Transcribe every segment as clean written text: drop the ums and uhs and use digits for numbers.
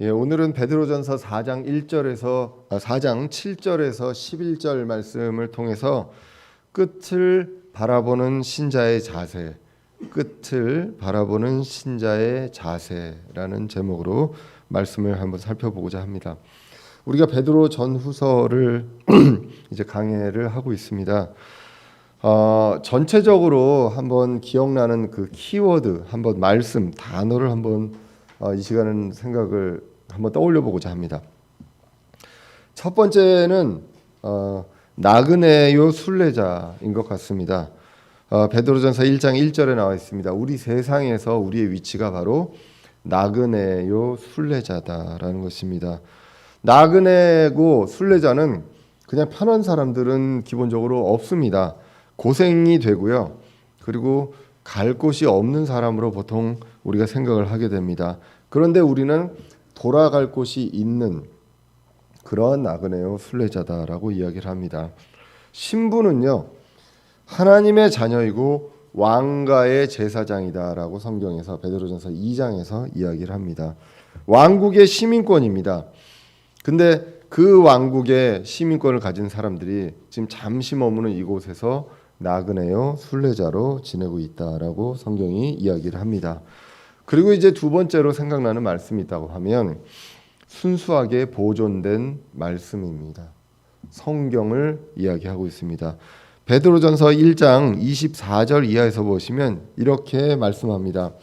오늘은 베드로전서 4장 7절에서 11절 말씀을 통해서 끝을 바라보는 신자의 자세라는 제목으로 말씀을 한번 살펴보고자 합니다. 우리가 베드로 전후서를 이제 강해를 하고 있습니다. 전체적으로 한번 기억나는 그 키워드, 한번 말씀, 단어를 한번 이 시간은 생각을 한번 떠올려 보고자 합니다. 첫 번째는 나그네요 순례자인 것 같습니다. 베드로전서 1장 1절에 나와 있습니다. 우리 세상에서 우리의 위치가 바로 나그네요 순례자다라는 것입니다. 나그네고 순례자는 그냥 편한 사람들은 기본적으로 없습니다. 고생이 되고요. 그리고 갈 곳이 없는 사람으로 보통 우리가 생각을 하게 됩니다. 그런데 우리는 돌아갈 곳이 있는 그러한 나그네요 순례자다라고 이야기를 합니다. 신부는요, 하나님의 자녀이고 왕가의 제사장이다라고 성경에서 베드로전서 2장에서 이야기를 합니다. 왕국의 시민권입니다. 근데 그 왕국의 시민권을 가진 사람들이 지금 잠시 머무는 이곳에서 나그네요 순례자로 지내고 있다라고 성경이 이야기를 합니다. 그리고 이제 두 번째로 생각나는 말씀이 있다고 하면 순수하게 보존된 말씀입니다. 성경을 이야기하고 있습니다. 베드로전서 1장 24절 이하에서 보시면 이렇게 말씀합니다.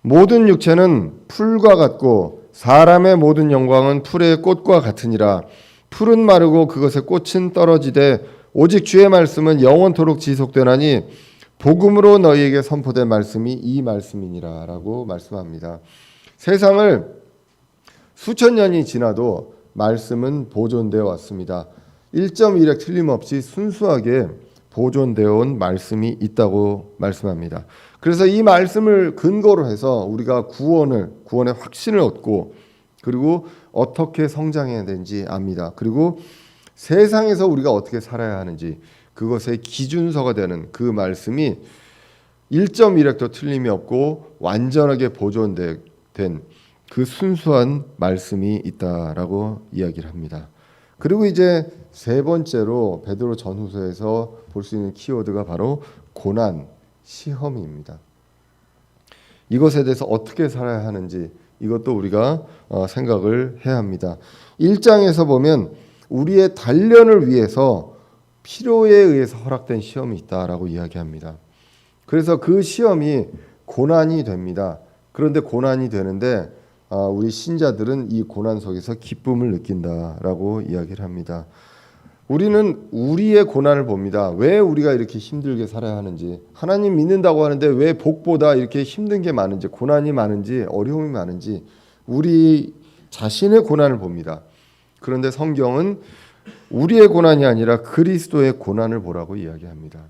모든 육체는 풀과 같고 사람의 모든 영광은 풀의 꽃과 같으니라. 풀은 마르고 그것의 꽃은 떨어지되 오직 주의 말씀은 영원토록 지속되나니 복음으로 너희에게 선포된 말씀이 이 말씀이니라 라고 말씀합니다. 세상을 수천 년이 지나도 말씀은 보존되어 왔습니다. 1.1획 틀림없이 순수하게 보존되어 온 말씀이 있다고 말씀합니다. 그래서 이 말씀을 근거로 해서 우리가 구원의 확신을 얻고 그리고 어떻게 성장해야 되는지 압니다. 그리고 세상에서 우리가 어떻게 살아야 하는지 그것의 기준서가 되는 그 말씀이 1.1획도 틀림이 없고 완전하게 보존된 그 순수한 말씀이 있다라고 이야기를 합니다. 그리고 이제 세 번째로 베드로 전후서에서 볼 수 있는 키워드가 바로 고난, 시험입니다. 이것에 대해서 어떻게 살아야 하는지 이것도 우리가 생각을 해야 합니다. 1장에서 보면 우리의 단련을 위해서 필요에 의해서 허락된 시험이 있다라고 이야기합니다. 그래서 그 시험이 고난이 됩니다. 그런데 고난이 되는데 우리 신자들은 이 고난 속에서 기쁨을 느낀다라고 이야기를 합니다. 우리는 우리의 고난을 봅니다. 왜 우리가 이렇게 힘들게 살아야 하는지, 하나님 믿는다고 하는데 왜 복보다 이렇게 힘든 게 많은지, 고난이 많은지, 어려움이 많은지 우리 자신의 고난을 봅니다. 그런데 성경은 우리의 고난이 아니라 그리스도의 고난을 보라고 이야기합니다.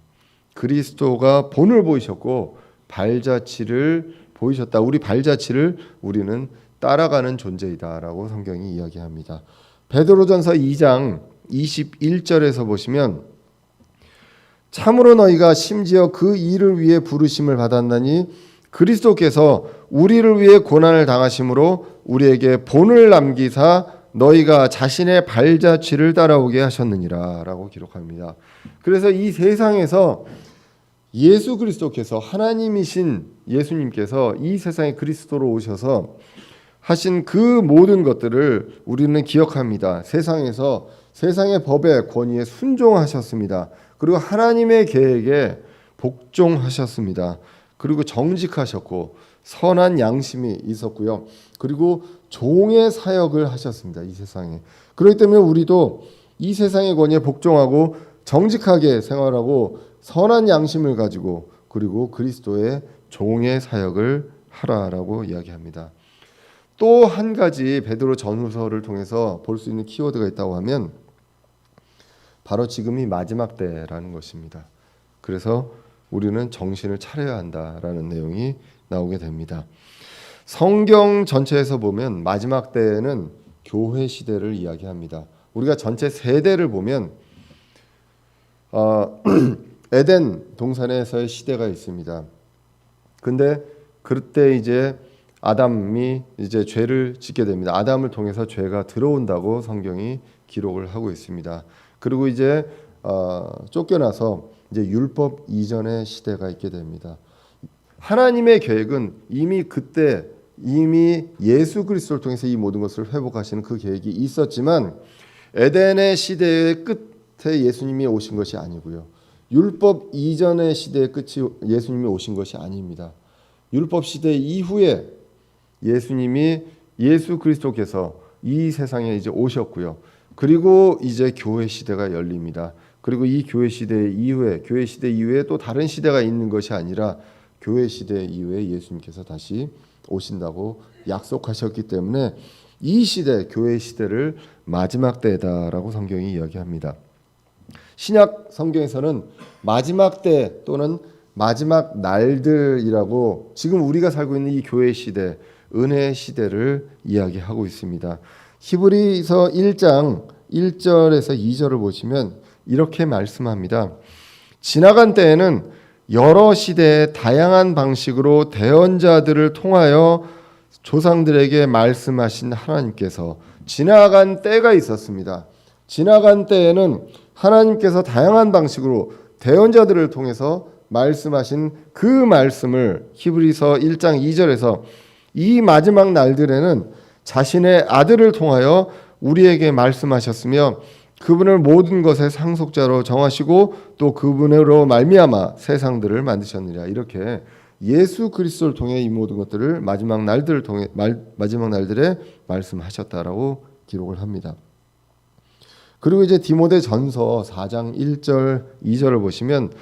그리스도가 본을 보이셨고 발자취를 보이셨다. 우리 발자취를 우리는 따라가는 존재이다라고 성경이 이야기합니다. 베드로전서 2장 21절에서 보시면 참으로 너희가 심지어 그 일을 위해 부르심을 받았나니 그리스도께서 우리를 위해 고난을 당하심으로 우리에게 본을 남기사 너희가 자신의 발자취를 따라오게 하셨느니라 라고 기록합니다. 그래서 이 세상에서 예수 그리스도께서 하나님이신 예수님께서 이 세상에 그리스도로 오셔서 하신 그 모든 것들을 우리는 기억합니다. 세상에서 세상의 법의 권위에 순종하셨습니다. 그리고 하나님의 계획에 복종하셨습니다. 그리고 정직하셨고 선한 양심이 있었고요. 그리고 종의 사역을 하셨습니다. 이 세상에. 그렇기 때문에 우리도 이 세상의 권위에 복종하고 정직하게 생활하고 선한 양심을 가지고 그리고 그리스도의 종의 사역을 하라라고 이야기합니다. 또 한 가지 베드로 전후서를 통해서 볼 수 있는 키워드가 있다고 하면 바로 지금이 마지막 때라는 것입니다. 그래서 우리는 정신을 차려야 한다라는 내용이 나오게 됩니다. 성경 전체에서 보면 마지막 때에는 교회 시대를 이야기합니다. 우리가 전체 세대를 보면 에덴 동산에서의 시대가 있습니다. 근데 그때 이제 아담이 이제 죄를 짓게 됩니다. 아담을 통해서 죄가 들어온다고 성경이 기록을 하고 있습니다. 그리고 이제 쫓겨나서 이제 율법 이전의 시대가 있게 됩니다. 하나님의 계획은 이미 예수 그리스도를 통해서 이 모든 것을 회복하시는 그 계획이 있었지만 에덴의 시대의 끝에 예수님이 오신 것이 아니고요. 율법 이전의 시대의 끝이 예수님이 오신 것이 아닙니다. 율법 시대 이후에 예수 그리스도께서 이 세상에 이제 오셨고요. 그리고 이제 교회 시대가 열립니다. 그리고 이 교회 시대 이후에 또 다른 시대가 있는 것이 아니라 교회 시대 이후에 예수님께서 다시 오신다고 약속하셨기 때문에 이 시대, 교회 시대를 마지막 때다라고 성경이 이야기합니다. 신약 성경에서는 마지막 때 또는 마지막 날들이라고 지금 우리가 살고 있는 이 교회 시대, 은혜의 시대를 이야기하고 있습니다. 히브리서 1장 1절에서 2절을 보시면 이렇게 말씀합니다. 지나간 때에는 여러 시대의 다양한 방식으로 대언자들을 통하여 조상들에게 말씀하신 하나님께서 지나간 때가 있었습니다. 지나간 때에는 하나님께서 다양한 방식으로 대언자들을 통해서 말씀하신 그 말씀을 히브리서 1장 2절에서 이 마지막 날들에는 자신의 아들을 통하여 우리에게 말씀하셨으며 그분을 모든 것의 상속자로 정하시고 또 그분으로 말미암아 세상들을 만드셨느니라. 이렇게 예수 그리스도를 통해 이 모든 것들을 마지막 날들에 말씀하셨다라고 기록을 합니다. 그리고 이제 디모데전서 4장 1절 2절을 보시면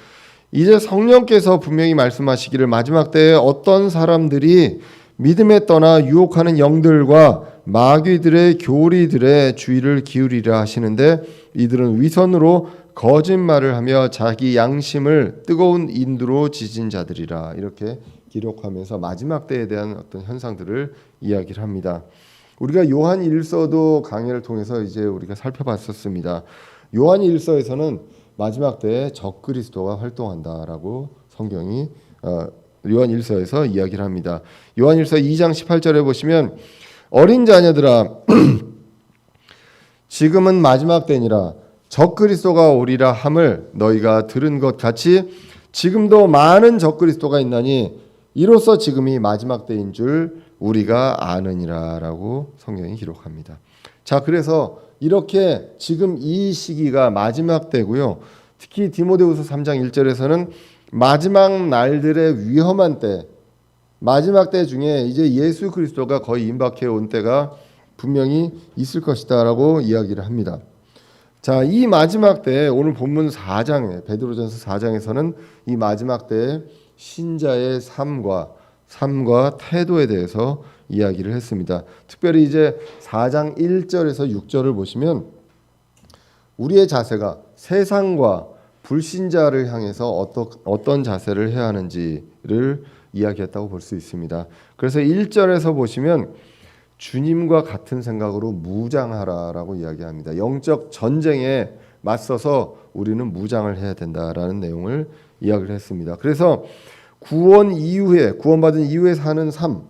이제 성령께서 분명히 말씀하시기를 마지막 때에 어떤 사람들이 믿음에 떠나 유혹하는 영들과 마귀들의 교리들의 주의를 기울이라 하시는데 이들은 위선으로 거짓말을 하며 자기 양심을 뜨거운 인두로 지진 자들이라. 이렇게 기록하면서 마지막 때에 대한 어떤 현상들을 이야기를 합니다. 우리가 요한 1서도 강해를 통해서 이제 우리가 살펴봤었습니다. 요한 1서에서는 마지막 때에 적그리스도가 활동한다라고 성경이 요한 1서에서 이야기를 합니다. 요한 1서 2장 18절에 보시면 어린 자녀들아 지금은 마지막 때니라 적그리스도가 오리라 함을 너희가 들은 것 같이 지금도 많은 적그리스도가 있나니 이로써 지금이 마지막 때인 줄 우리가 아느니라라고 성경이 기록합니다. 자, 그래서 이렇게 지금 이 시기가 마지막 때고요. 특히 디모데후서 3장 1절에서는 마지막 날들의 위험한 때, 마지막 때 중에 이제 예수 그리스도가 거의 임박해 온 때가 분명히 있을 것이다라고 이야기를 합니다. 자, 이 마지막 때 오늘 본문 4장에 베드로전서 4장에서는 이 마지막 때 신자의 삶과 태도에 대해서 이야기를 했습니다. 특별히 이제 4장 1절에서 6절을 보시면 우리의 자세가 세상과 불신자를 향해서 어떤 자세를 해야 하는지를 이야기했다고 볼 수 있습니다. 그래서 1절에서 보시면 주님과 같은 생각으로 무장하라라고 이야기합니다. 영적 전쟁에 맞서서 우리는 무장을 해야 된다라는 내용을 이야기를 했습니다. 그래서 구원받은 이후에 사는 삶,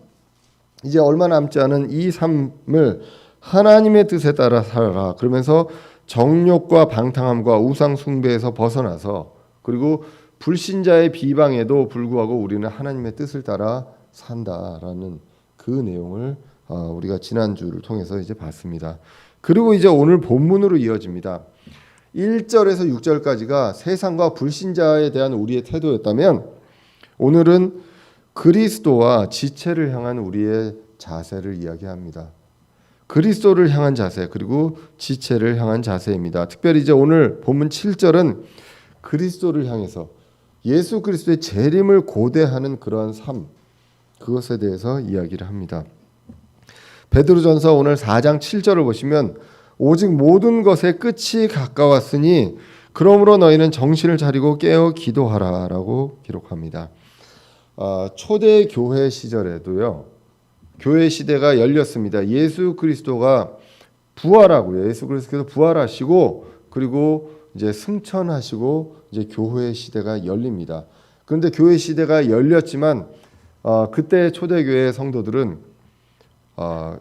이제 얼마 남지 않은 이 삶을 하나님의 뜻에 따라 살아라. 그러면서 정욕과 방탕함과 우상 숭배에서 벗어나서 그리고 불신자의 비방에도 불구하고 우리는 하나님의 뜻을 따라 산다라는 그 내용을 우리가 지난주를 통해서 이제 봤습니다. 그리고 이제 오늘 본문으로 이어집니다. 1절에서 6절까지가 세상과 불신자에 대한 우리의 태도였다면 오늘은 그리스도와 지체를 향한 우리의 자세를 이야기합니다. 그리스도를 향한 자세 그리고 지체를 향한 자세입니다. 특별히 이제 오늘 본문 7절은 그리스도를 향해서 예수 그리스도의 재림을 고대하는 그러한 삶, 그것에 대해서 이야기를 합니다. 베드로전서 오늘 4장 7절을 보시면 오직 모든 것의 끝이 가까웠으니 그러므로 너희는 정신을 차리고 깨어 기도하라라고 기록합니다. 초대 교회 시절에도요. 교회 시대가 열렸습니다. 예수 그리스도가 부활하고요. 예수 그리스도께서 부활하시고 그리고 이제 승천하시고 이제 교회 시대가 열립니다. 그런데 교회 시대가 열렸지만 그때 초대교회 성도들은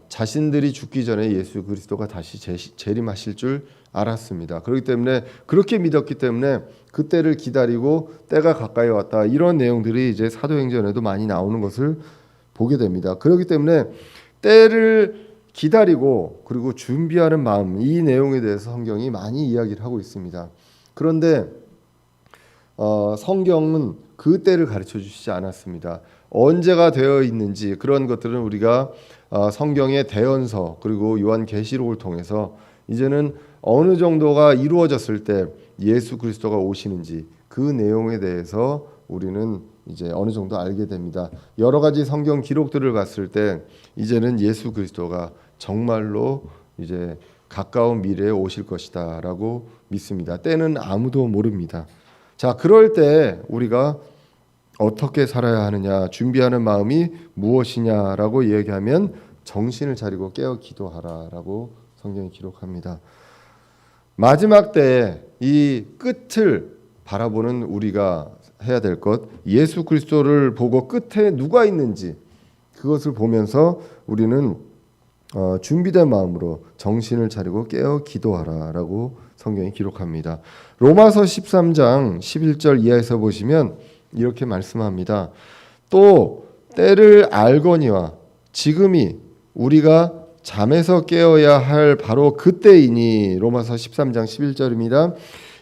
자신들이 죽기 전에 예수 그리스도가 다시 재림하실 줄 알았습니다. 그렇기 때문에 그렇게 믿었기 때문에 그때를 기다리고 때가 가까이 왔다, 이런 내용들이 이제 사도행전에도 많이 나오는 것을 보게 됩니다. 그렇기 때문에 때를 기다리고 그리고 준비하는 마음, 이 내용에 대해서 성경이 많이 이야기를 하고 있습니다. 그런데 성경은 그 때를 가르쳐 주시지 않았습니다. 언제가 되어 있는지 그런 것들은 우리가 성경의 대언서 그리고 요한계시록을 통해서 이제는 어느 정도가 이루어졌을 때 예수 그리스도가 오시는지 그 내용에 대해서 우리는 이제 어느 정도 알게 됩니다. 여러 가지 성경 기록들을 봤을 때 이제는 예수 그리스도가 정말로 이제 가까운 미래에 오실 것이다라고 믿습니다. 때는 아무도 모릅니다. 자, 그럴 때 우리가 어떻게 살아야 하느냐, 준비하는 마음이 무엇이냐라고 이야기하면 정신을 차리고 깨어 기도하라라고 성경이 기록합니다. 마지막 때에 이 끝을 바라보는 우리가 해야 될 것, 예수 그리스도를 보고 끝에 누가 있는지 그것을 보면서 우리는 준비된 마음으로 정신을 차리고 깨어 기도하라라고 성경이 기록합니다. 로마서 13장 11절 이하에서 보시면 이렇게 말씀합니다. 또 때를 알거니와 지금이 우리가 잠에서 깨어야 할 바로 그때이니, 로마서 13장 11절입니다.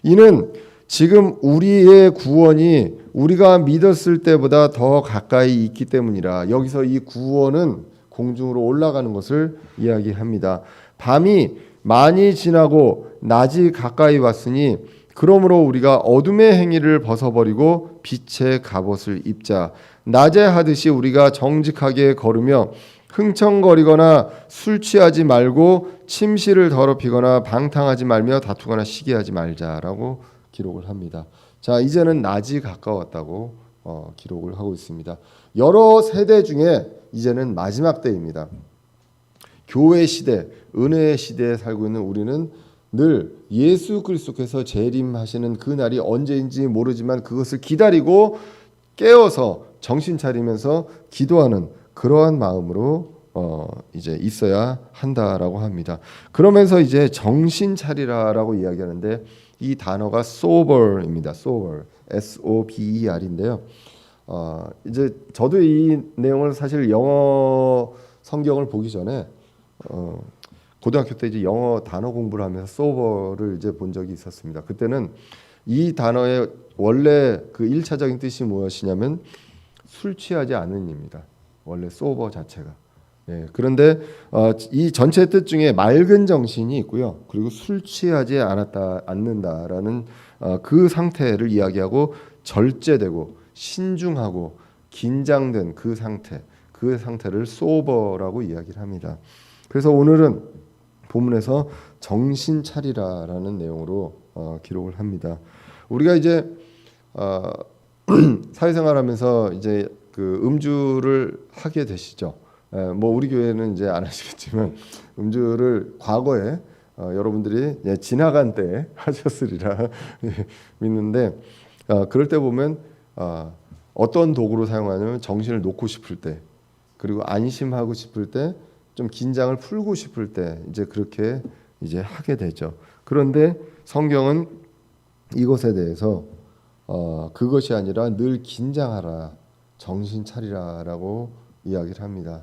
이는 지금 우리의 구원이 우리가 믿었을 때보다 더 가까이 있기 때문이라. 여기서 이 구원은 공중으로 올라가는 것을 이야기합니다. 밤이 많이 지나고 낮이 가까이 왔으니 그러므로 우리가 어둠의 행위를 벗어버리고 빛의 갑옷을 입자. 낮에 하듯이 우리가 정직하게 걸으며 흥청거리거나 술 취하지 말고 침실을 더럽히거나 방탕하지 말며 다투거나 시기하지 말자라고 기록을 합니다. 자, 이제는 낮이 가까웠다고 기록을 하고 있습니다. 여러 세대 중에 이제는 마지막 때입니다. 교회 시대, 은혜의 시대에 살고 있는 우리는 늘 예수 그리스도께서 재림하시는 그 날이 언제인지 모르지만 그것을 기다리고 깨어서 정신 차리면서 기도하는 그러한 마음으로 이제 있어야 한다라고 합니다. 그러면서 이제 정신 차리라라고 이야기하는데 이 단어가 sober입니다. sober, S-O-B-E-R인데요. 이제 저도 이 내용을 사실 영어 성경을 보기 전에 고등학교 때 이제 영어 단어 공부를 하면서 sober를 이제 본 적이 있었습니다. 그때는 이 단어의 원래 그 1차적인 뜻이 무엇이냐면 술 취하지 않은입니다. 원래 sober 자체가. 예, 그런데 이 전체 뜻 중에 맑은 정신이 있고요. 그리고 술 취하지 않는다라는 그 상태를 이야기하고 절제되고 신중하고 긴장된 그 상태를 sober라고 이야기를 합니다. 그래서 오늘은 본문에서 정신 차리라라는 내용으로 기록을 합니다. 우리가 이제 사회생활하면서 이제 그 음주를 하게 되시죠. 뭐 우리 교회는 이제 안 하시겠지만 음주를 과거에 여러분들이 지나간 때에 하셨으리라 믿는데, 그럴 때 보면 어떤 도구로 사용하냐면 정신을 놓고 싶을 때, 그리고 안심하고 싶을 때, 좀 긴장을 풀고 싶을 때 이제 그렇게 이제 하게 되죠. 그런데 성경은 이것에 대해서 그것이 아니라 늘 긴장하라, 정신 차리라라고 이야기를 합니다.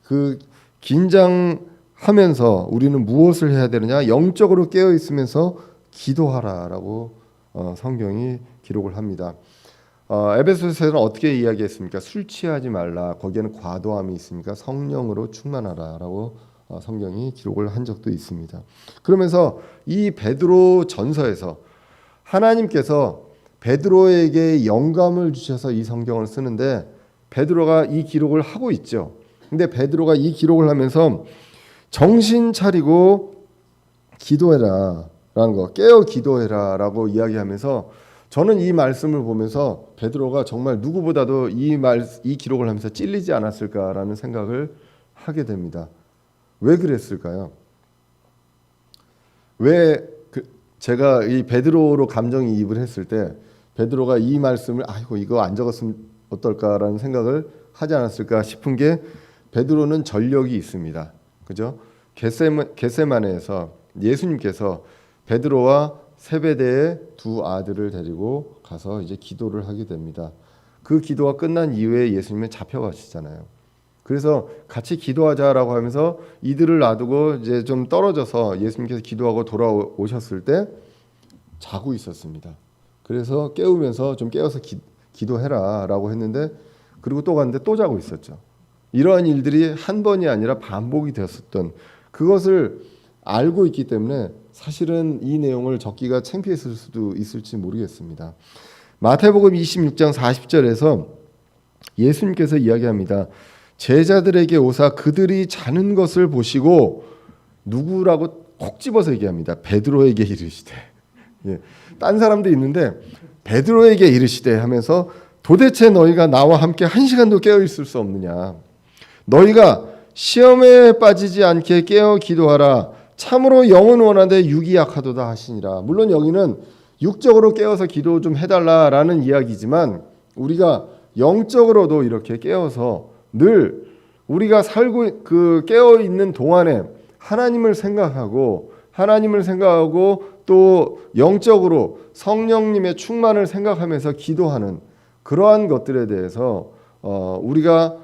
그 긴장하면서 우리는 무엇을 해야 되느냐? 영적으로 깨어 있으면서 기도하라라고 성경이 기록을 합니다. 에베소서에서는 어떻게 이야기했습니까? 술 취하지 말라. 거기에는 과도함이 있으니까 성령으로 충만하라라고 성경이 기록을 한 적도 있습니다. 그러면서 이 베드로 전서에서 하나님께서 베드로에게 영감을 주셔서 이 성경을 쓰는데 베드로가 이 기록을 하고 있죠. 근데 베드로가 이 기록을 하면서 정신 차리고 기도해라 라는 거, 깨어 기도해라 라고 이야기하면서 저는 이 말씀을 보면서 베드로가 정말 누구보다도 이 기록을 하면서 찔리지 않았을까라는 생각을 하게 됩니다. 왜 그랬을까요? 제가 이 베드로로 감정이입을 했을 때 베드로가 이 말씀을 이거 안 적었으면 어떨까라는 생각을 하지 않았을까 싶은 게 베드로는 전력이 있습니다. 그죠? 겟세마네에서 예수님께서 베드로와 세베대의 두 아들을 데리고 가서 이제 기도를 하게 됩니다. 그 기도가 끝난 이후에 예수님은 잡혀가시잖아요. 그래서 같이 기도하자라고 하면서 이들을 놔두고 이제 좀 떨어져서 예수님께서 기도하고 돌아오셨을 때 자고 있었습니다. 그래서 깨우면서 좀 깨워서 기도해라라고 했는데 그리고 또 갔는데 또 자고 있었죠. 이러한 일들이 한 번이 아니라 반복이 되었었던 그것을 알고 있기 때문에 사실은 이 내용을 적기가 창피했을 수도 있을지 모르겠습니다. 마태복음 26장 40절에서 예수님께서 이야기합니다. 제자들에게 오사 그들이 자는 것을 보시고 누구라고 콕 집어서 얘기합니다. 베드로에게 이르시되. 예, 딴 사람도 있는데 베드로에게 이르시되 하면서 도대체 너희가 나와 함께 한 시간도 깨어 있을 수 없느냐. 너희가 시험에 빠지지 않게 깨어 기도하라. 참으로 영은 원하되 육이 약하도다 하시니라. 물론 여기는 육적으로 깨어서 기도 좀 해달라라는 이야기지만 우리가 영적으로도 이렇게 깨어서 늘 우리가 살고 깨어 있는 동안에 하나님을 생각하고 또 영적으로 성령님의 충만을 생각하면서 기도하는 그러한 것들에 대해서 우리가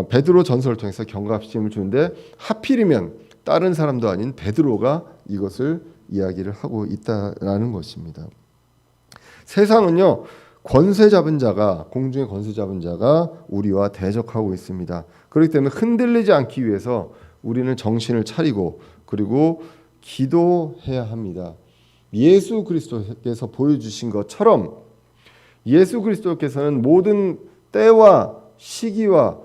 베드로 전설을 통해서 경각심을 주는데 하필이면 다른 사람도 아닌 베드로가 이것을 이야기를 하고 있다라는 것입니다. 세상은요 권세 잡은 자가 공중의 권세 잡은 자가 우리와 대적하고 있습니다. 그렇기 때문에 흔들리지 않기 위해서 우리는 정신을 차리고 그리고 기도해야 합니다. 예수 그리스도께서 보여주신 것처럼 예수 그리스도께서는 모든 때와 시기와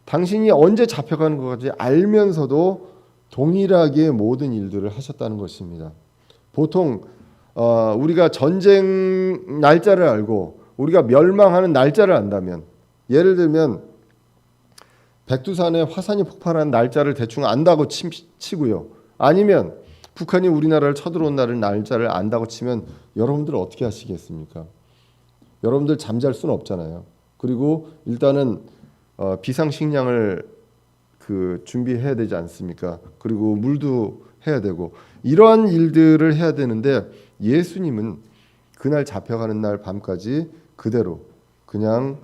당신이 언제 잡혀가는 것까지 알면서도 동일하게 모든 일들을 하셨다는 것입니다. 보통 우리가 전쟁 날짜를 알고 우리가 멸망하는 날짜를 안다면 예를 들면 백두산에 화산이 폭발한 날짜를 대충 안다고 치고요. 아니면 북한이 우리나라를 쳐들어온 날짜를 안다고 치면 여러분들 어떻게 하시겠습니까? 여러분들 잠잘 수는 없잖아요. 그리고 일단은 비상식량을 준비해야 되지 않습니까? 그리고 물도 해야 되고 이러한 일들을 해야 되는데 예수님은 그날 잡혀가는 날 밤까지 그대로 그냥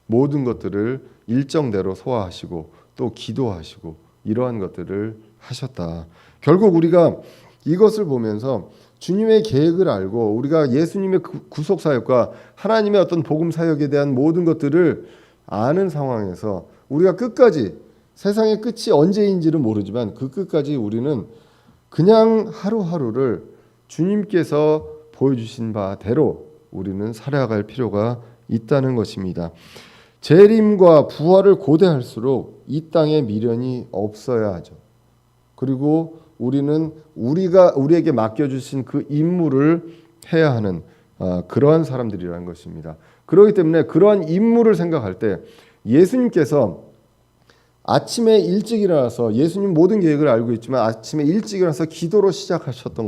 모든 것들을 일정대로 소화하시고 또 기도하시고 이러한 것들을 하셨다. 결국 우리가 이것을 보면서 주님의 계획을 알고 우리가 예수님의 구속 사역과 하나님의 어떤 복음 사역에 대한 모든 것들을 아는 상황에서 우리가 끝까지 세상의 끝이 언제인지는 모르지만 그 끝까지 우리는 그냥 하루하루를 주님께서 보여주신 바대로 우리는 살아갈 필요가 있다는 것입니다. 재림과 부활을 고대할수록 이 땅에 미련이 없어야 하죠. 그리고 우리는 우리에게 맡겨주신 그 임무를 해야 하는 그러한 사람들이라는 것입니다. 그렇기 때문에 그러한 임무를 생각할 때 예수님께서 아침에 일찍 일어나서 예수님 모든 계획을 알고 있지만 아침에 일찍 일어나서 기도로 시작하셨던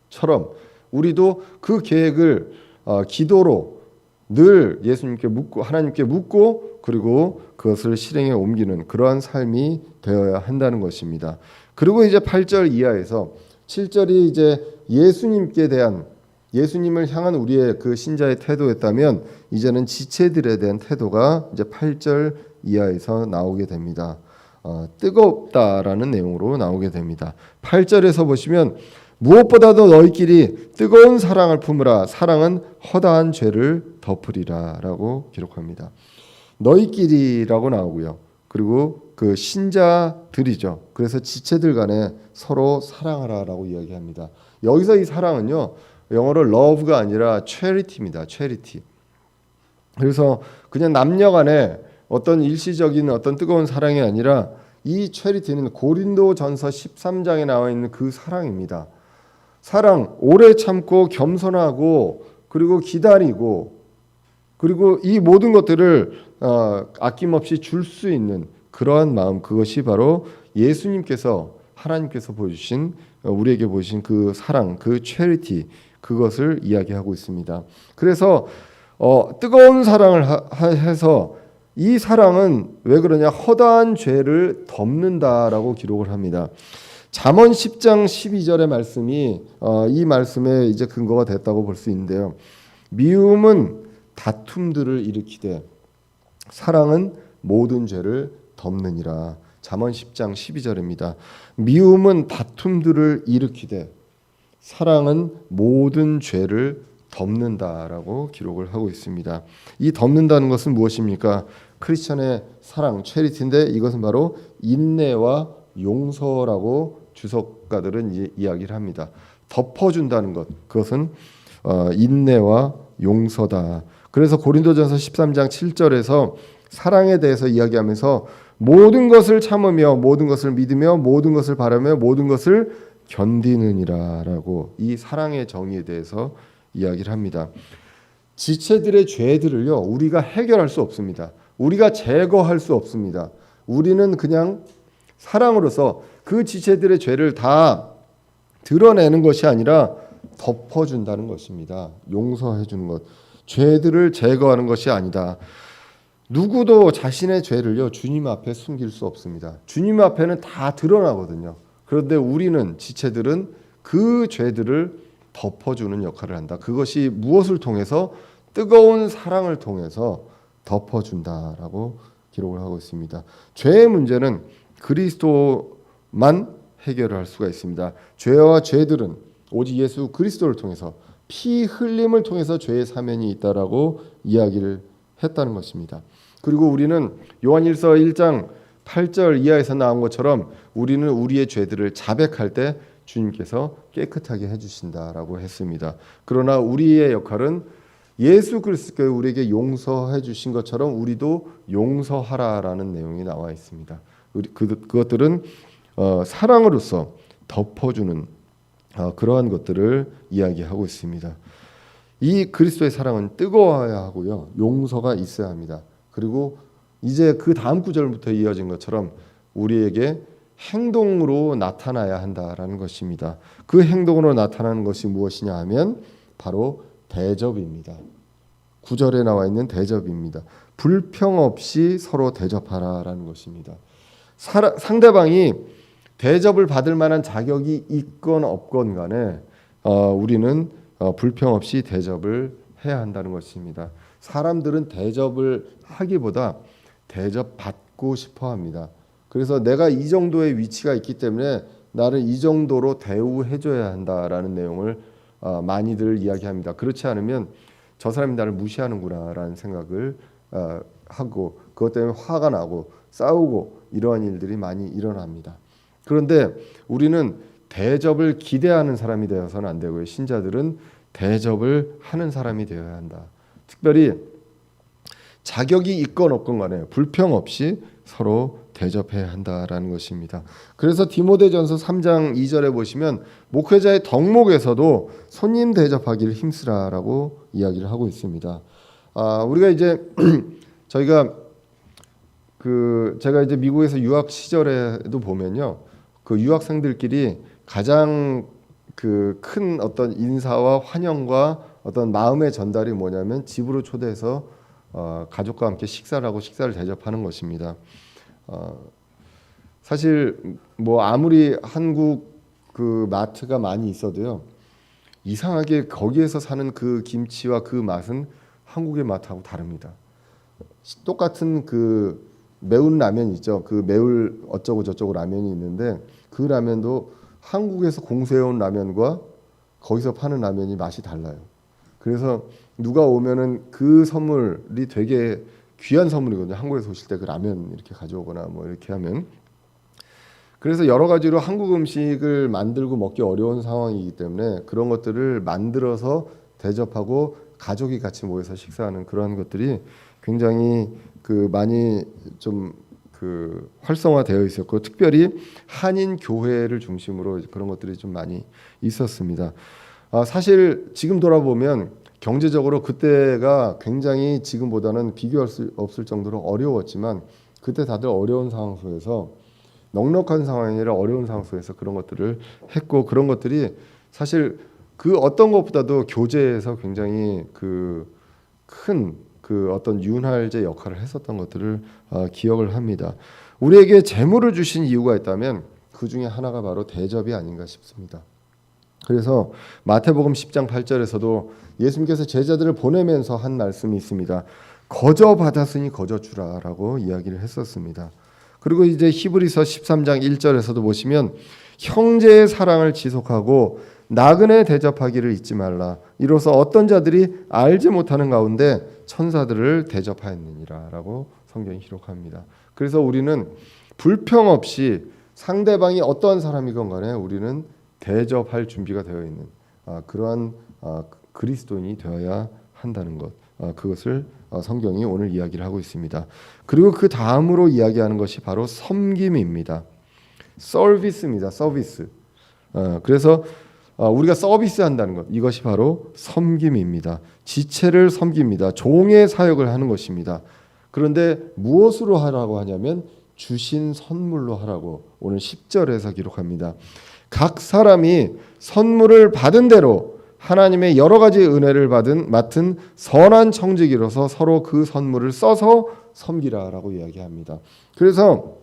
것처럼 우리도 그 계획을 기도로 늘 예수님께 묻고 하나님께 묻고 그리고 그것을 실행에 옮기는 그러한 삶이 되어야 한다는 것입니다. 그리고 이제 8절 이하에서 7절이 이제 예수님께 대한 예수님을 향한 우리의 그 신자의 태도였다면 이제는 지체들에 대한 태도가 이제 8절 이하에서 나오게 됩니다. 뜨겁다라는 내용으로 나오게 됩니다. 8절에서 보시면 무엇보다도 너희끼리 뜨거운 사랑을 품으라. 사랑은 허다한 죄를 덮으리라 라고 기록합니다. 너희끼리라고 나오고요. 그리고 그 신자들이죠. 그래서 지체들 간에 서로 사랑하라라고 이야기합니다. 여기서 이 사랑은요. 영어로 love가 아니라 charity입니다. charity. 그래서 그냥 남녀 간에 어떤 일시적인 어떤 뜨거운 사랑이 아니라 이 charity는 고린도전서 13장에 나와 있는 그 사랑입니다. 사랑, 오래 참고 겸손하고 그리고 기다리고 그리고 이 모든 것들을 아낌없이 줄 수 있는 그러한 마음, 그것이 바로 예수님께서 하나님께서 보여주신 우리에게 보여주신 그 사랑, 그 체리티, 그것을 이야기하고 있습니다. 그래서 뜨거운 사랑을 해서 이 사랑은 왜 그러냐? 허다한 죄를 덮는다라고 기록을 합니다. 잠언 10장 12절의 말씀이 이 말씀에 이제 근거가 됐다고 볼 수 있는데요. 미움은 다툼들을 일으키되 사랑은 모든 죄를 덮느니라. 잠언 10장 12절입니다. 미움은 다툼들을 일으키되 사랑은 모든 죄를 덮는다라고 기록을 하고 있습니다. 이 덮는다는 것은 무엇입니까? 크리스천의 사랑, 체리티인데 이것은 바로 인내와 용서라고 주석가들은 이야기를 합니다. 덮어준다는 것, 그것은 인내와 용서다. 그래서 고린도전서 13장 7절에서 사랑에 대해서 이야기하면서 모든 것을 참으며 모든 것을 믿으며 모든 것을 바라며 모든 것을 견디느니라라고 이 사랑의 정의에 대해서 이야기를 합니다. 지체들의 죄들을요 우리가 해결할 수 없습니다. 우리가 제거할 수 없습니다. 우리는 그냥 사랑으로서 그 지체들의 죄를 다 드러내는 것이 아니라 덮어준다는 것입니다. 용서해 주는 것, 죄들을 제거하는 것이 아니다. 누구도 자신의 죄를요 주님 앞에 숨길 수 없습니다. 주님 앞에는 다 드러나거든요. 그런데 우리는 지체들은 그 죄들을 덮어주는 역할을 한다. 그것이 무엇을 통해서? 뜨거운 사랑을 통해서 덮어준다라고 기록을 하고 있습니다. 죄의 문제는 그리스도만 해결을 할 수가 있습니다. 죄와 죄들은 오직 예수 그리스도를 통해서 피 흘림을 통해서 죄의 사면이 있다라고 이야기를 했다는 것입니다. 그리고 우리는 요한일서 1장 8절 이하에서 나온 것처럼 우리는 우리의 죄들을 자백할 때 주님께서 깨끗하게 해주신다라고 했습니다. 그러나 우리의 역할은 예수 그리스도께서 우리에게 용서해 주신 것처럼 우리도 용서하라라는 내용이 나와 있습니다. 그것들은 사랑으로서 덮어주는 그러한 것들을 이야기하고 있습니다. 이 그리스도의 사랑은 뜨거워야 하고요, 용서가 있어야 합니다. 그리고 이제 그 다음 구절부터 이어진 것처럼 우리에게 행동으로 나타나야 한다라는 것입니다. 그 행동으로 나타나는 것이 무엇이냐 하면 바로 대접입니다. 9절에 나와 있는 대접입니다. 불평 없이 서로 대접하라라는 것입니다. 상대방이 대접을 받을 만한 자격이 있건 없건 간에 우리는 불평 없이 대접을 해야 한다는 것입니다. 사람들은 대접을 하기보다 대접받고 싶어 합니다. 그래서 내가 이 정도의 위치가 있기 때문에 나를 이 정도로 대우해줘야 한다라는 내용을 많이들 이야기합니다. 그렇지 않으면 저 사람이 나를 무시하는구나라는 생각을 하고 그것 때문에 화가 나고 싸우고 이러한 일들이 많이 일어납니다. 그런데 우리는 대접을 기대하는 사람이 되어서는 안 되고요. 신자들은 대접을 하는 사람이 되어야 한다. 특별히 자격이 있건 없건 간에 불평 없이 서로 대접해야 한다라는 것입니다. 그래서 디모데전서 3장 2절에 보시면 목회자의 덕목에서도 손님 대접하기를 힘쓰라라고 이야기를 하고 있습니다. 우리가 이제 저희가 제가 이제 미국에서 유학 시절에도 보면요, 그 유학생들끼리 가장 큰 어떤 인사와 환영과 어떤 마음의 전달이 뭐냐면 집으로 초대해서 가족과 함께 식사를 하고 식사를 대접하는 것입니다. 사실 뭐 아무리 한국 그 마트가 많이 있어도요, 이상하게 거기에서 사는 그 김치와 그 맛은 한국의 맛하고 다릅니다. 똑같은 그 매운 라면 있죠. 그 매울 어쩌고 저쩌고 라면이 있는데 그 라면도 한국에서 공수해온 라면과 거기서 파는 라면이 맛이 달라요. 그래서 누가 오면은 그 선물이 되게 귀한 선물이거든요. 한국에서 오실 때 그 라면 이렇게 가져오거나 뭐 이렇게 하면. 그래서 여러 가지로 한국 음식을 만들고 먹기 어려운 상황이기 때문에 그런 것들을 만들어서 대접하고 가족이 같이 모여서 식사하는 그런 것들이 굉장히 많이 좀 활성화되어 있었고, 특별히 한인 교회를 중심으로 그런 것들이 좀 많이 있었습니다. 사실 지금 돌아보면 경제적으로 그때가 굉장히 지금보다는 비교할 수 없을 정도로 어려웠지만 그때 다들 어려운 상황 속에서, 넉넉한 상황이 아니라 어려운 상황 속에서 그런 것들을 했고, 그런 것들이 사실 그 어떤 것보다도 교제에서 굉장히 큰 그 어떤 윤활제 역할을 했었던 것들을 기억을 합니다. 우리에게 재물을 주신 이유가 있다면 그 중에 하나가 바로 대접이 아닌가 싶습니다. 그래서 마태복음 10장 8절에서도 예수님께서 제자들을 보내면서 한 말씀이 있습니다. 거저 받았으니 거저 주라라고 이야기를 했었습니다. 그리고 이제 히브리서 13장 1절에서도 보시면 형제의 사랑을 지속하고 나그네 대접하기를 잊지 말라. 이로써 어떤 자들이 알지 못하는 가운데 천사들을 대접하였느니라라고 성경이 기록합니다. 그래서 우리는 불평 없이 상대방이 어떠한 사람이건 간에 우리는 대접할 준비가 되어 있는 그러한 그리스도인이 되어야 한다는 것, 그것을 성경이 오늘 이야기를 하고 있습니다. 그리고 그 다음으로 이야기하는 것이 바로 섬김입니다. 서비스입니다. 서비스. 그래서 우리가 서비스한다는 것, 이것이 바로 섬김입니다. 지체를 섬깁니다. 종의 사역을 하는 것입니다. 그런데 무엇으로 하라고 하냐면 주신 선물로 하라고 오늘 10절에서 기록합니다. 각 사람이 선물을 받은 대로 하나님의 여러 가지 은혜를 맡은 선한 청지기로서 서로 그 선물을 써서 섬기라라고 이야기합니다. 그래서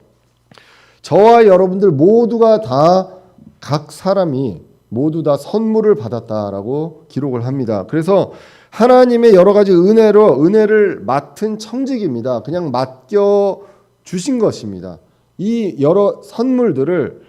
저와 여러분들 모두가 다 각 사람이 모두 다 선물을 받았다라고 기록을 합니다. 그래서 하나님의 여러 가지 은혜를 맡은 청지기입니다. 그냥 맡겨 주신 것입니다. 이 여러 선물들을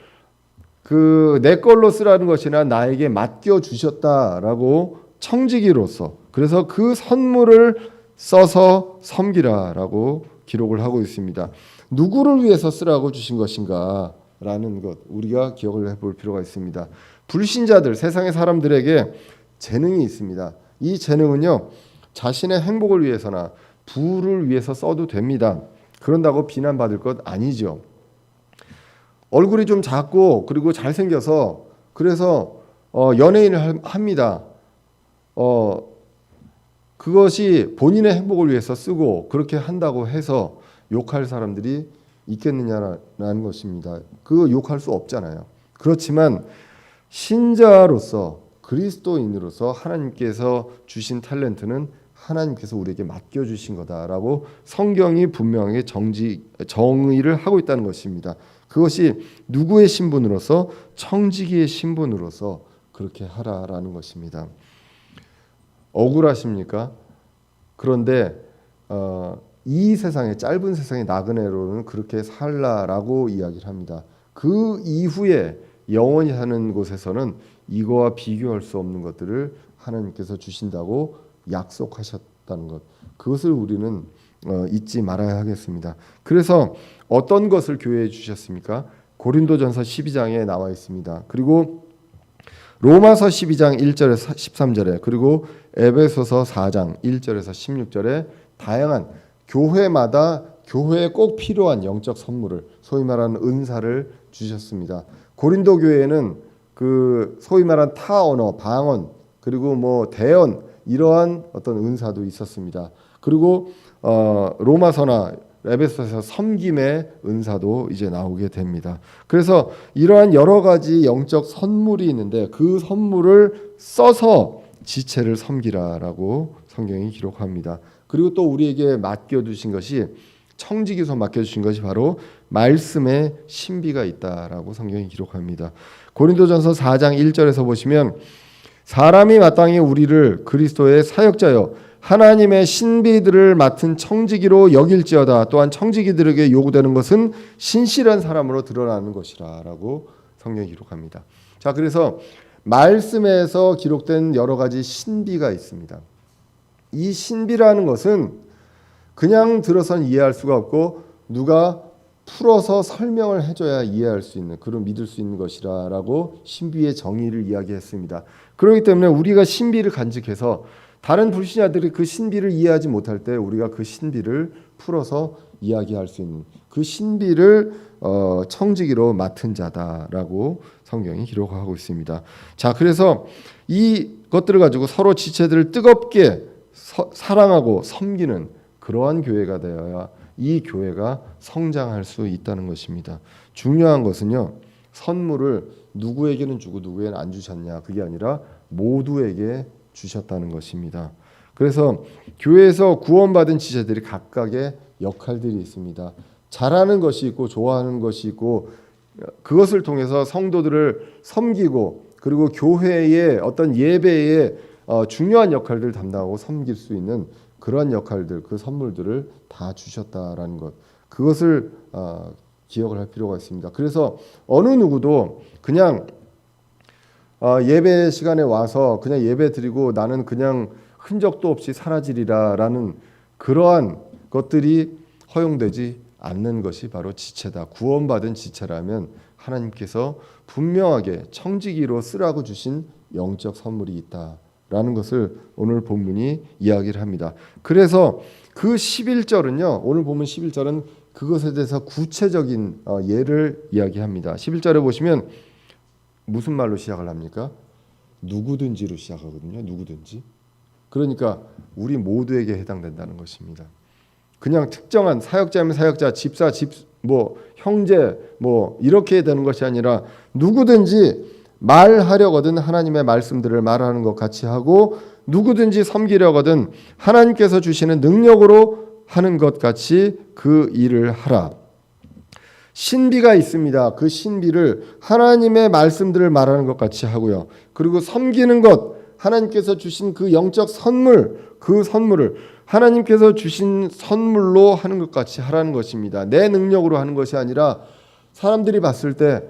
내 걸로 쓰라는 것이나 나에게 맡겨 주셨다라고 청지기로서, 그래서 그 선물을 써서 섬기라라고 기록을 하고 있습니다. 누구를 위해서 쓰라고 주신 것인가 라는 것, 우리가 기억을 해볼 필요가 있습니다. 불신자들, 세상의 사람들에게 재능이 있습니다. 이 재능은요, 자신의 행복을 위해서나 부를 위해서 써도 됩니다. 그런다고 비난받을 것 아니죠. 얼굴이 좀 작고 그리고 잘생겨서 그래서 연예인을 합니다. 그것이 본인의 행복을 위해서 쓰고 그렇게 한다고 해서 욕할 사람들이 있겠느냐라는 것입니다. 그 욕할 수 없잖아요. 그렇지만 신자로서, 그리스도인으로서 하나님께서 주신 탤런트는 하나님께서 우리에게 맡겨주신 거다라고 성경이 분명하게 정의를 하고 있다는 것입니다. 그것이 누구의 신분으로서? 청지기의 신분으로서 그렇게 하라라는 것입니다. 억울하십니까? 그런데 이 세상에, 짧은 세상의 나그네로는 그렇게 살라라고 이야기를 합니다. 그 이후에 영원히 사는 곳에서는 이거와 비교할 수 없는 것들을 하나님께서 주신다고 약속하셨다는 것, 그것을 우리는 잊지 말아야 하겠습니다. 그래서 어떤 것을 교회에 주셨습니까? 고린도전서 12장에 나와 있습니다. 그리고 로마서 12장 1절에서 13절에, 그리고 에베소서 4장 1절에서 16절에 다양한 교회마다 교회에 꼭 필요한 영적 선물을, 소위 말하는 은사를 주셨습니다. 고린도 교회에는 그 소위 말하는 타 언어, 방언, 그리고 뭐 대언, 이러한 어떤 은사도 있었습니다. 그리고 로마서나 에베소서 섬김의 은사도 이제 나오게 됩니다. 그래서 이러한 여러 가지 영적 선물이 있는데 그 선물을 써서 지체를 섬기라라고 성경이 기록합니다. 그리고 또 우리에게 맡겨두신 것이, 청지기서 맡겨주신 것이 바로 말씀에 신비가 있다라고 성경이 기록합니다. 고린도전서 4장 1절에서 보시면 사람이 마땅히 우리를 그리스도의 사역자여 하나님의 신비들을 맡은 청지기로 여길지어다. 또한 청지기들에게 요구되는 것은 신실한 사람으로 드러나는 것이라 라고 성경이 기록합니다. 자, 그래서 말씀에서 기록된 여러 가지 신비가 있습니다. 이 신비라는 것은 그냥 들어선 이해할 수가 없고 누가 풀어서 설명을 해줘야 이해할 수 있는, 그런 믿을 수 있는 것이라고 신비의 정의를 이야기했습니다. 그렇기 때문에 우리가 신비를 간직해서 다른 불신자들이 그 신비를 이해하지 못할 때 우리가 그 신비를 풀어서 이야기할 수 있는, 그 신비를 청지기로 맡은 자다라고 성경이 기록하고 있습니다. 자, 그래서 이 것들을 가지고 서로 지체들을 뜨겁게 사랑하고 섬기는 그러한 교회가 되어야 이 교회가 성장할 수 있다는 것입니다. 중요한 것은요, 선물을 누구에게는 주고 누구에게는 안 주셨냐, 그게 아니라 모두에게 주셨다는 것입니다. 그래서 교회에서 구원받은 지체들이 각각의 역할들이 있습니다. 잘하는 것이 있고 좋아하는 것이 있고 그것을 통해서 성도들을 섬기고 그리고 교회의 어떤 예배에 중요한 역할들을 담당하고 섬길 수 있는 그러한 역할들, 그 선물들을 다 주셨다라는 것, 그것을 기억을 할 필요가 있습니다. 그래서 어느 누구도 그냥 예배 시간에 와서 그냥 예배 드리고 나는 그냥 흔적도 없이 사라지리라라는 그러한 것들이 허용되지 않는 것이 바로 지체다. 구원받은 지체라면 하나님께서 분명하게 청지기로 쓰라고 주신 영적 선물이 있다라는 것을 오늘 본문이 이야기를 합니다. 그래서 그 11절은요. 오늘 본문 11절은 그것에 대해서 구체적인 예를 이야기합니다. 11절에 보시면 무슨 말로 시작을 합니까? 누구든지로 시작하거든요. 누구든지. 그러니까 우리 모두에게 해당된다는 것입니다. 그냥 특정한 사역자면 사역자, 집사, 형제 이렇게 되는 것이 아니라 누구든지 말하려거든 하나님의 말씀들을 말하는 것 같이 하고 누구든지 섬기려거든 하나님께서 주시는 능력으로 하는 것 같이 그 일을 하라. 신비가 있습니다. 그 신비를 하나님의 말씀들을 말하는 것 같이 하고요. 그리고 섬기는 것, 하나님께서 주신 그 영적 선물, 그 선물을 하나님께서 주신 선물로 하는 것 같이 하라는 것입니다. 내 능력으로 하는 것이 아니라 사람들이 봤을 때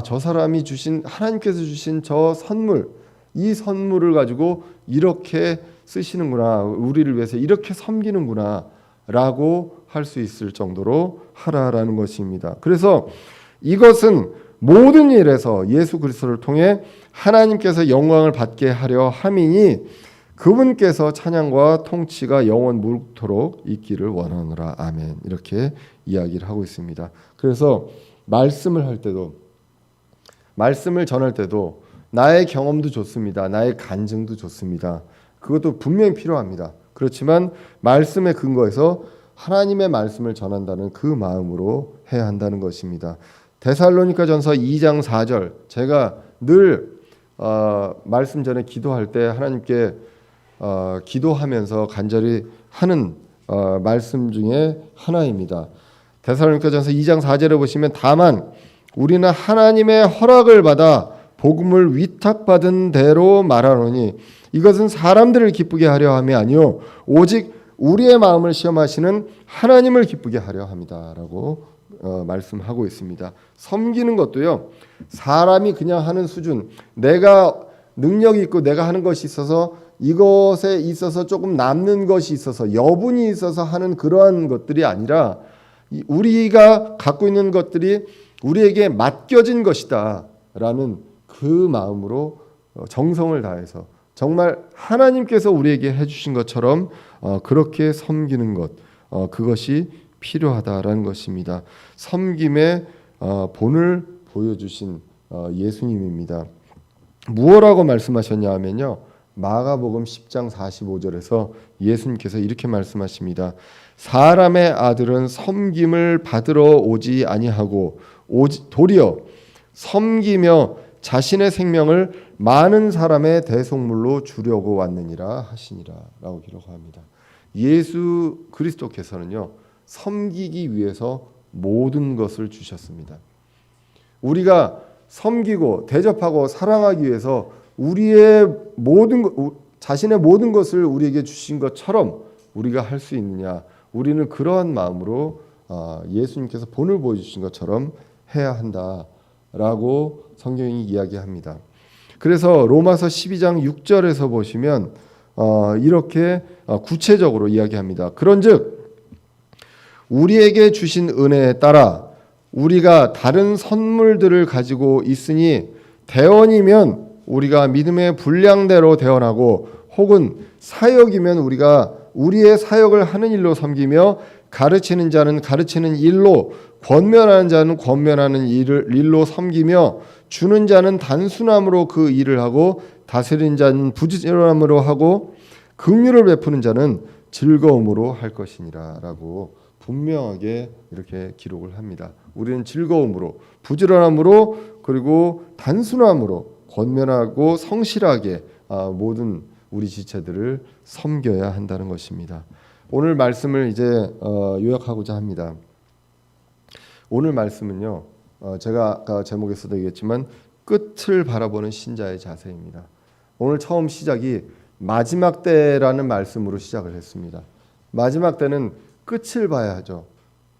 저 사람이 주신 하나님께서 주신 저 선물, 이 선물을 가지고 이렇게 쓰시는구나, 우리를 위해서 이렇게 섬기는구나 라고 할 수 있을 정도로 하라라는 것입니다. 그래서 이것은 모든 일에서 예수 그리스도를 통해 하나님께서 영광을 받게 하려 함이니 그분께서 찬양과 통치가 영원 무토록 있기를 원하노라. 아멘. 이렇게 이야기를 하고 있습니다. 그래서 말씀을 할 때도, 말씀을 전할 때도 나의 경험도 좋습니다. 나의 간증도 좋습니다. 그것도 분명히 필요합니다. 그렇지만 말씀에 근거해서 하나님의 말씀을 전한다는 그 마음으로 해야 한다는 것입니다. 데살로니가전서 2장 4절, 제가 늘 말씀 전에 기도할 때 하나님께 기도하면서 간절히 하는 말씀 중에 하나입니다. 데살로니가전서 2장 4절에 보시면 다만 우리는 하나님의 허락을 받아 복음을 위탁받은 대로 말하노니 이것은 사람들을 기쁘게 하려 함이 아니요 오직 우리의 마음을 시험하시는 하나님을 기쁘게 하려 합니다라고 말씀하고 있습니다. 섬기는 것도요, 사람이 그냥 하는 수준, 내가 능력이 있고 내가 하는 것이 있어서 이것에 있어서 조금 남는 것이 있어서 여분이 있어서 하는 그러한 것들이 아니라 우리가 갖고 있는 것들이 우리에게 맡겨진 것이다 라는 그 마음으로 정성을 다해서 정말 하나님께서 우리에게 해주신 것처럼 그렇게 섬기는 것, 그것이 필요하다라는 것입니다. 섬김의 본을 보여주신 예수님입니다. 무엇라고 말씀하셨냐 하면요, 마가복음 10장 45절에서 예수님께서 이렇게 말씀하십니다. 사람의 아들은 섬김을 받으러 오지 아니하고 도리어 섬기며 자신의 생명을 많은 사람의 대속물로 주려고 왔느니라 하시니라 라고 기록합니다. 예수 그리스도께서는요, 섬기기 위해서 모든 것을 주셨습니다. 우리가 섬기고 대접하고 사랑하기 위해서 우리의 자신의 모든 것을 우리에게 주신 것처럼 우리가 할 수 있느냐? 우리는 그러한 마음으로 예수님께서 본을 보여주신 것처럼 해야 한다라고 성경이 이야기합니다. 그래서 로마서 12장 6절에서 보시면 이렇게 구체적으로 이야기합니다. 그런즉 우리에게 주신 은혜에 따라 우리가 다른 선물들을 가지고 있으니 대언이면 우리가 믿음의 분량대로 대언하고 혹은 사역이면 우리가 우리의 사역을 하는 일로 섬기며 가르치는 자는 가르치는 일로 권면하는 자는 권면하는 일로 섬기며 주는 자는 단순함으로 그 일을 하고 다스리는 자는 부지런함으로 하고 긍휼을 베푸는 자는 즐거움으로 할 것이니라 라고 분명하게 이렇게 기록을 합니다. 우리는 즐거움으로, 부지런함으로, 그리고 단순함으로 권면하고 성실하게 모든 우리 지체들을 섬겨야 한다는 것입니다. 오늘 말씀을 이제 요약하고자 합니다. 오늘 말씀은요, 제가 아까 제목에서도 얘기했지만 끝을 바라보는 신자의 자세입니다. 오늘 처음 시작이 마지막 때라는 말씀으로 시작을 했습니다. 마지막 때는 끝을 봐야 하죠.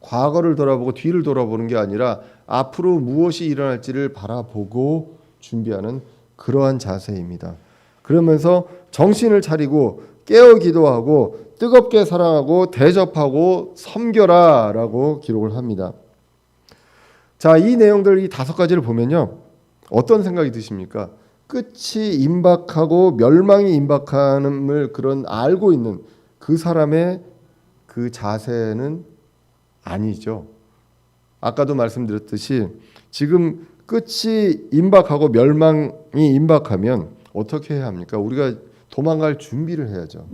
과거를 돌아보고 뒤를 돌아보는 게 아니라 앞으로 무엇이 일어날지를 바라보고 준비하는 그러한 자세입니다. 그러면서 정신을 차리고 깨어 기도하고 뜨겁게 사랑하고 대접하고 섬겨라 라고 기록을 합니다. 자, 이 내용들, 이 5가지를 보면요, 어떤 생각이 드십니까? 끝이 임박하고 멸망이 임박함을 그런 알고 있는 그 사람의 그 자세는 아니죠. 아까도 말씀드렸듯이 지금 끝이 임박하고 멸망이 임박하면 어떻게 해야 합니까? 우리가 도망갈 준비를 해야죠.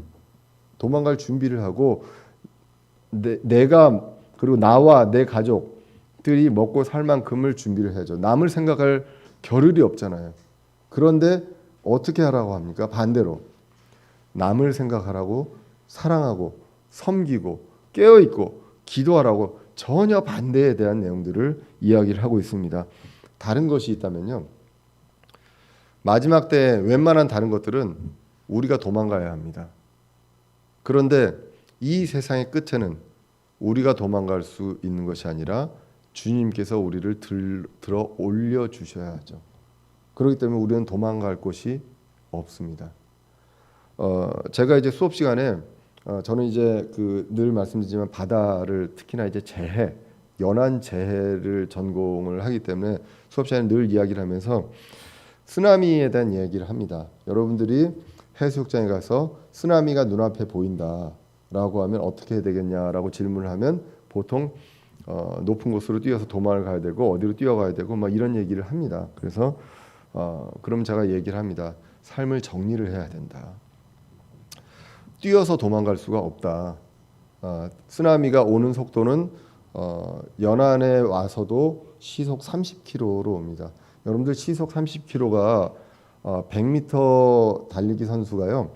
도망갈 준비를 하고 내가 그리고 나와 내 가족들이 먹고 살 만큼을 준비를 해야죠. 남을 생각할 겨를이 없잖아요. 그런데 어떻게 하라고 합니까? 반대로 남을 생각하라고, 사랑하고 섬기고 깨어있고 기도하라고 전혀 반대에 대한 내용들을 이야기를 하고 있습니다. 다른 것이 있다면요, 마지막 때 웬만한 다른 것들은 우리가 도망가야 합니다. 그런데 이 세상의 끝에는 우리가 도망갈 수 있는 것이 아니라 주님께서 우리를 들어 올려 주셔야 하죠. 그렇기 때문에 우리는 도망갈 곳이 없습니다. 제가 이제 수업 시간에 저는 이제 늘 말씀드리지만 바다를, 특히나 이제 연안 재해를 전공을 하기 때문에 수업 시간에 늘 이야기를 하면서 쓰나미에 대한 이야기를 합니다. 여러분들이 해수욕장에 가서 쓰나미가 눈앞에 보인다라고 하면 어떻게 해야 되겠냐라고 질문을 하면 보통 높은 곳으로 뛰어서 도망을 가야 되고 어디로 뛰어가야 되고 막 이런 얘기를 합니다. 그래서 그럼 제가 얘기를 합니다. 삶을 정리를 해야 된다. 뛰어서 도망갈 수가 없다. 쓰나미가 오는 속도는 연안에 와서도 시속 30km로 옵니다. 여러분들 시속 30km가 100m 달리기 선수가요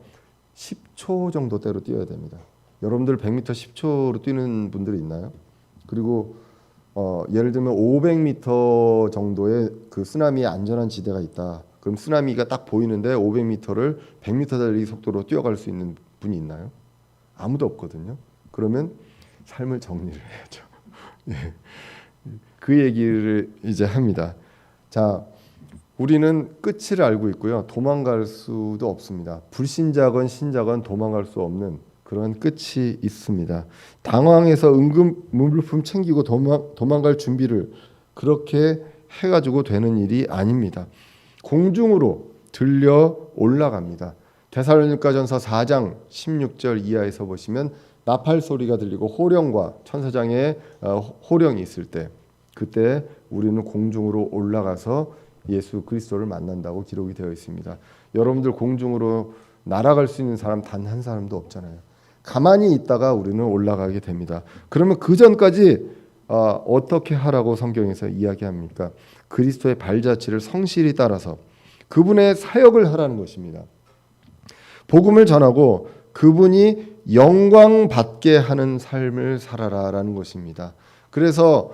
10초 정도대로 뛰어야 됩니다. 여러분들 100m 10초로 뛰는 분들이 있나요? 그리고 예를 들면 500m 정도의 그 쓰나미의 안전한 지대가 있다. 그럼 쓰나미가 딱 보이는데 500m를 100m 달리기 속도로 뛰어갈 수 있는 분이 있나요? 아무도 없거든요. 그러면 삶을 정리를 해야죠. 예. 그 얘기를 이제 합니다. 자, 우리는 끝을 알고 있고요. 도망갈 수도 없습니다. 불신자건 신자건 도망갈 수 없는 그런 끝이 있습니다. 당황해서 응급 물품 챙기고 도망갈 준비를 그렇게 해가지고 되는 일이 아닙니다. 공중으로 들려 올라갑니다. 데살로니가전서 4장 16절 이하에서 보시면 나팔 소리가 들리고 호령과 천사장의 호령이 있을 때, 그때 우리는 공중으로 올라가서 예수 그리스도를 만난다고 기록이 되어 있습니다. 여러분들 공중으로 날아갈 수 있는 사람 단 한 사람도 없잖아요. 가만히 있다가 우리는 올라가게 됩니다. 그러면 그 전까지 어떻게 하라고 성경에서 이야기합니까? 그리스도의 발자취를 성실히 따라서 그분의 사역을 하라는 것입니다. 복음을 전하고 그분이 영광 받게 하는 삶을 살아라라는 것입니다. 그래서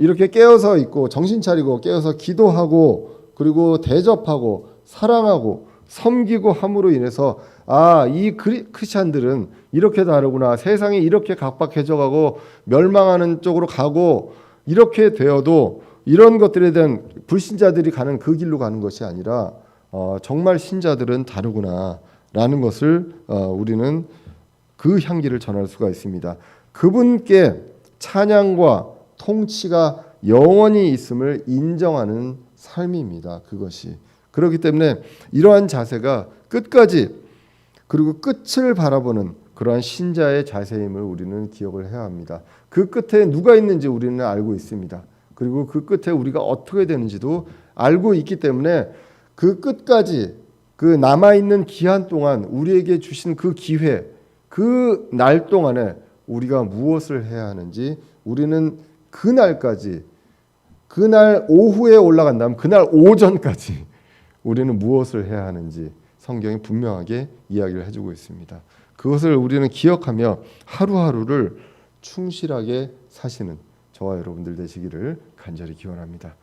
이렇게 깨어서 있고 정신 차리고 깨어서 기도하고 그리고 대접하고 사랑하고 섬기고 함으로 인해서 이 크리스찬들은 이렇게 다르구나, 세상이 이렇게 각박해져 가고 멸망하는 쪽으로 가고 이렇게 되어도 이런 것들에 대한 불신자들이 가는 그 길로 가는 것이 아니라 정말 신자들은 다르구나라는 것을 우리는 그 향기를 전할 수가 있습니다. 그분께 찬양과 통치가 영원히 있음을 인정하는 삶입니다. 그것이. 그렇기 때문에 이러한 자세가 끝까지, 그리고 끝을 바라보는 그러한 신자의 자세임을 우리는 기억을 해야 합니다. 그 끝에 누가 있는지 우리는 알고 있습니다. 그리고 그 끝에 우리가 어떻게 되는지도 알고 있기 때문에 그 끝까지, 그 남아있는 기한 동안 우리에게 주신 그 기회, 그 날 동안에 우리가 무엇을 해야 하는지, 우리는 그날까지, 그날 오후에 올라간다면 그날 오전까지 우리는 무엇을 해야 하는지 성경이 분명하게 이야기를 해주고 있습니다. 그것을 우리는 기억하며 하루하루를 충실하게 사시는 저와 여러분들 되시기를 간절히 기원합니다.